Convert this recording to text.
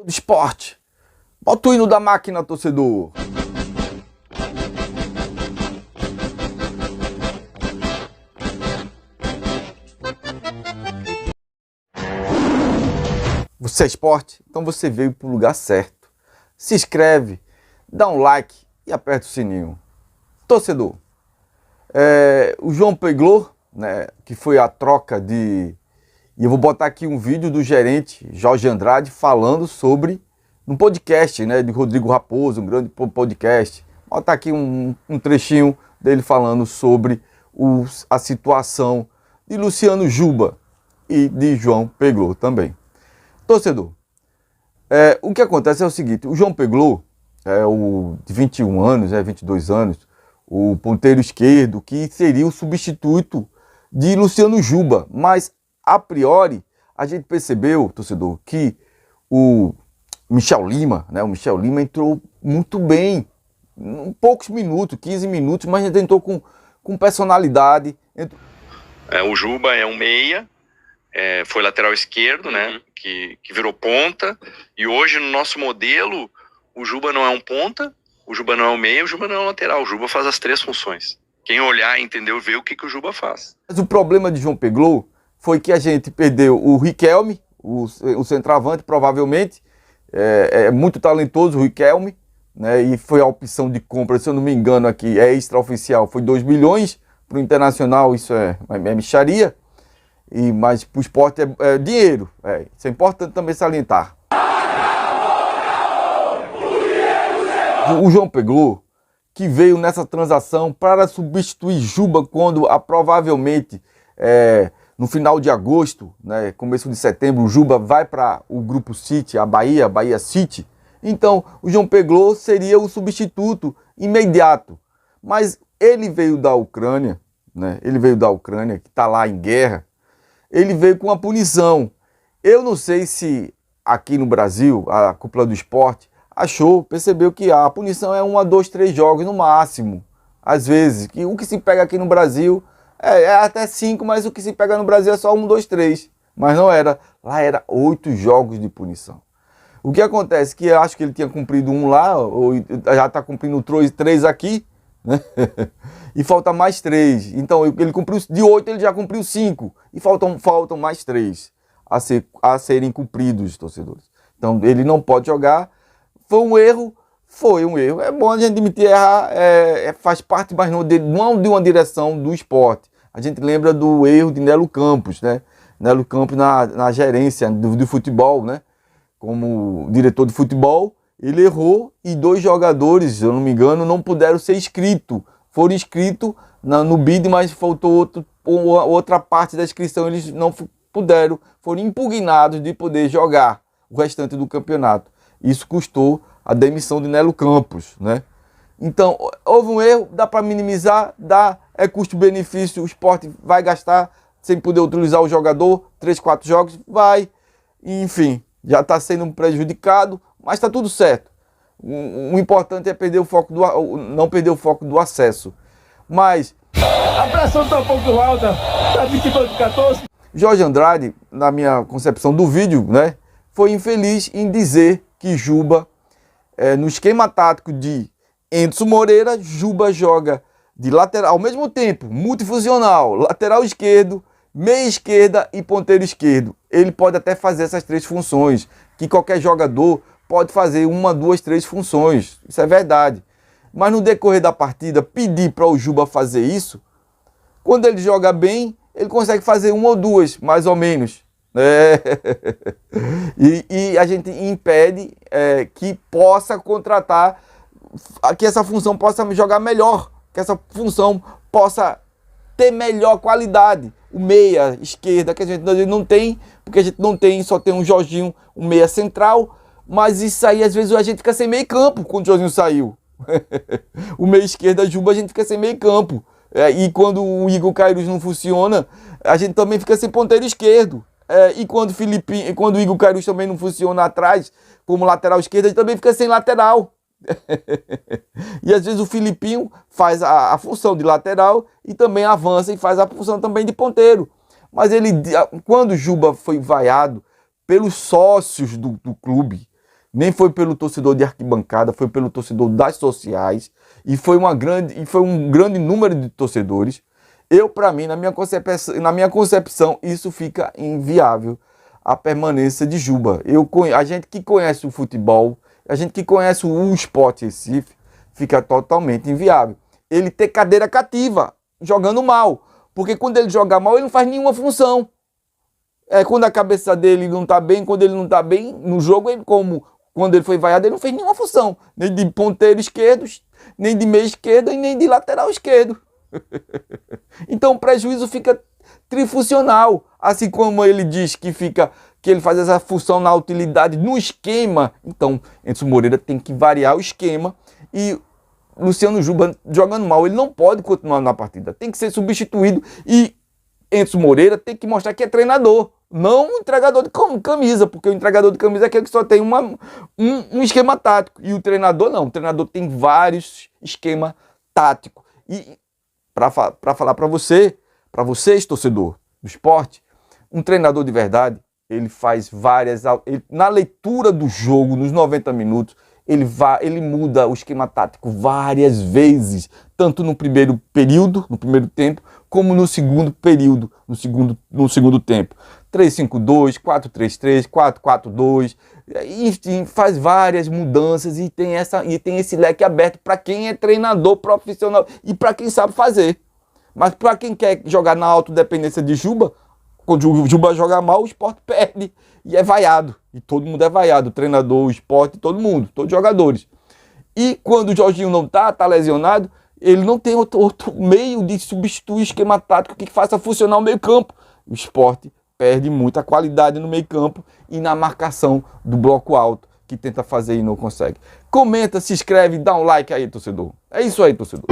do esporte. Bota o hino da máquina, torcedor. Você é esporte? Então você veio para o lugar certo. Se inscreve, dá um like e aperta o sininho. Torcedor, o João Peglot, né, que foi a troca de... E eu vou botar aqui um vídeo do gerente Jorge Andrade falando sobre, num podcast, né, de Rodrigo Raposo, um grande podcast. Vou botar aqui um trechinho dele falando sobre a situação de Luciano Juba e de João Peglot também. Torcedor, o que acontece é o seguinte: o João Peglot, de 21 anos, 22 anos, o ponteiro esquerdo, que seria o substituto de Luciano Juba, mas a priori a gente percebeu, torcedor, que o Michel Lima, né, entrou muito bem, em poucos minutos, 15 minutos, mas ele entrou com personalidade. O Juba é um meia, foi lateral esquerdo, né, que virou ponta, e hoje no nosso modelo o Juba não é um ponta, o Juba não é um meia, o Juba não é um lateral, o Juba faz as três funções. Quem olhar, entendeu, vê o que o Juba faz. Mas o problema de João Peglot foi que a gente perdeu o Riquelme, o centroavante, provavelmente, é muito talentoso o Riquelme, né, e foi a opção de compra, se eu não me engano aqui, extraoficial, foi 2 milhões, para o Internacional isso é mixaria. Mas para o esporte é dinheiro, isso é importante também salientar. O João Peglot, que veio nessa transação para substituir Juba quando provavelmente no final de agosto, né, começo de setembro, o Juba vai para o Grupo City, a Bahia City. Então o João Peglot seria o substituto imediato. Mas ele veio da Ucrânia, né, que está lá em guerra. Ele veio com uma punição. Eu não sei se aqui no Brasil, a cúpula do esporte percebeu que a punição é 1 2, 3 jogos no máximo. Às vezes, que o que se pega aqui no Brasil é até 5, mas o que se pega no Brasil é só 1, 2, 3. Mas não era. Lá era 8 jogos de punição. O que acontece? Que eu acho que ele tinha cumprido 1 lá, ou já está cumprindo 3 aqui, né? E falta mais 3. Então ele cumpriu de 8, ele já cumpriu 5. E faltam mais 3 a serem cumpridos, torcedores. Então ele não pode jogar. Foi um erro. É bom a gente admitir errar, faz parte, mas não de uma direção do esporte. A gente lembra do erro de Nelo Campos, né? Nelo Campos na gerência do futebol, né? Como diretor de futebol, ele errou e 2 jogadores, se eu não me engano, não puderam ser inscritos. Foram inscritos no BID, mas faltou outra parte da inscrição, eles não puderam, foram impugnados de poder jogar o restante do campeonato. Isso custou a demissão de Nelo Campos, né? Então, houve um erro, dá para minimizar, é custo-benefício, o esporte vai gastar sem poder utilizar o jogador, 3, 4 jogos, vai, enfim, já está sendo prejudicado, mas está tudo certo. O importante é não perder o foco do acesso. Mas a pressão está um pouco alta, está 22-14. Jorge Andrade, na minha concepção do vídeo, né, foi infeliz em dizer que Juba, no esquema tático de Enderson Moreira, Juba joga de lateral, ao mesmo tempo, multifuncional, lateral esquerdo, meia esquerda e ponteiro esquerdo. Ele pode até fazer essas 3 funções, que qualquer jogador pode fazer 1, 2, 3 funções, isso é verdade. Mas no decorrer da partida, pedir para o Juba fazer isso, quando ele joga bem, ele consegue fazer 1 ou 2, mais ou menos. E a gente impede que possa contratar, que essa função possa jogar melhor, que essa função possa ter melhor qualidade. O meia esquerda, que a gente não tem, porque a gente não tem, só tem um Jorginho, um meia central, mas isso aí às vezes a gente fica sem meio campo quando o Jorginho saiu. O meia esquerda Juba, a gente fica sem meio campo. E quando o Igor Cairuz não funciona, a gente também fica sem ponteiro esquerdo. E quando o Igor Cairuz também não funciona atrás, como lateral esquerdo, a gente também fica sem lateral. E às vezes o Filipinho faz a função de lateral e também avança e faz a função também de ponteiro. Mas quando o Juba foi vaiado pelos sócios do clube, Nem foi pelo torcedor de arquibancada, foi pelo torcedor das sociais. E foi um grande número de torcedores. Para mim, na minha concepção, isso fica inviável, a permanência de Juba. A gente que conhece o futebol, a gente que conhece o Sport Recife, fica totalmente inviável. Ele ter cadeira cativa, jogando mal. Porque quando ele joga mal, ele não faz nenhuma função. Quando a cabeça dele não está bem, quando ele não está bem no jogo, quando ele foi vaiado, ele não fez nenhuma função. Nem de ponteiro esquerdo, nem de meia esquerda e nem de lateral esquerdo. Então o prejuízo fica trifuncional. Assim como ele diz que ele faz essa função na utilidade no esquema. Então Anderson Moreira tem que variar o esquema. E Luciano Juba jogando mal, ele não pode continuar na partida. Tem que ser substituído. E Anderson Moreira tem que mostrar que é treinador, não um entregador de camisa, porque o entregador de camisa é aquele que só tem um esquema tático. E o treinador não. O treinador tem vários esquemas táticos. E para falar para vocês, torcedor do esporte, um treinador de verdade, ele faz na leitura do jogo, nos 90 minutos, ele muda o esquema tático várias vezes, tanto no primeiro período, no primeiro tempo, como no segundo período, no segundo tempo. 3-5-2, 4-3-3, 4-4-2, enfim, faz várias mudanças e tem esse leque aberto para quem é treinador profissional e para quem sabe fazer. Mas para quem quer jogar na autodependência de Juba, quando o Juba joga mal, o Sport perde e é vaiado. E todo mundo é vaiado, o treinador, o Sport, todo mundo, todos os jogadores. E quando o Jorginho não tá lesionado, ele não tem outro meio de substituir o esquema tático que faça funcionar o meio campo. O Sport perde muita qualidade no meio campo e na marcação do bloco alto, que tenta fazer e não consegue. Comenta, se inscreve, dá um like aí, torcedor. É isso aí, torcedor.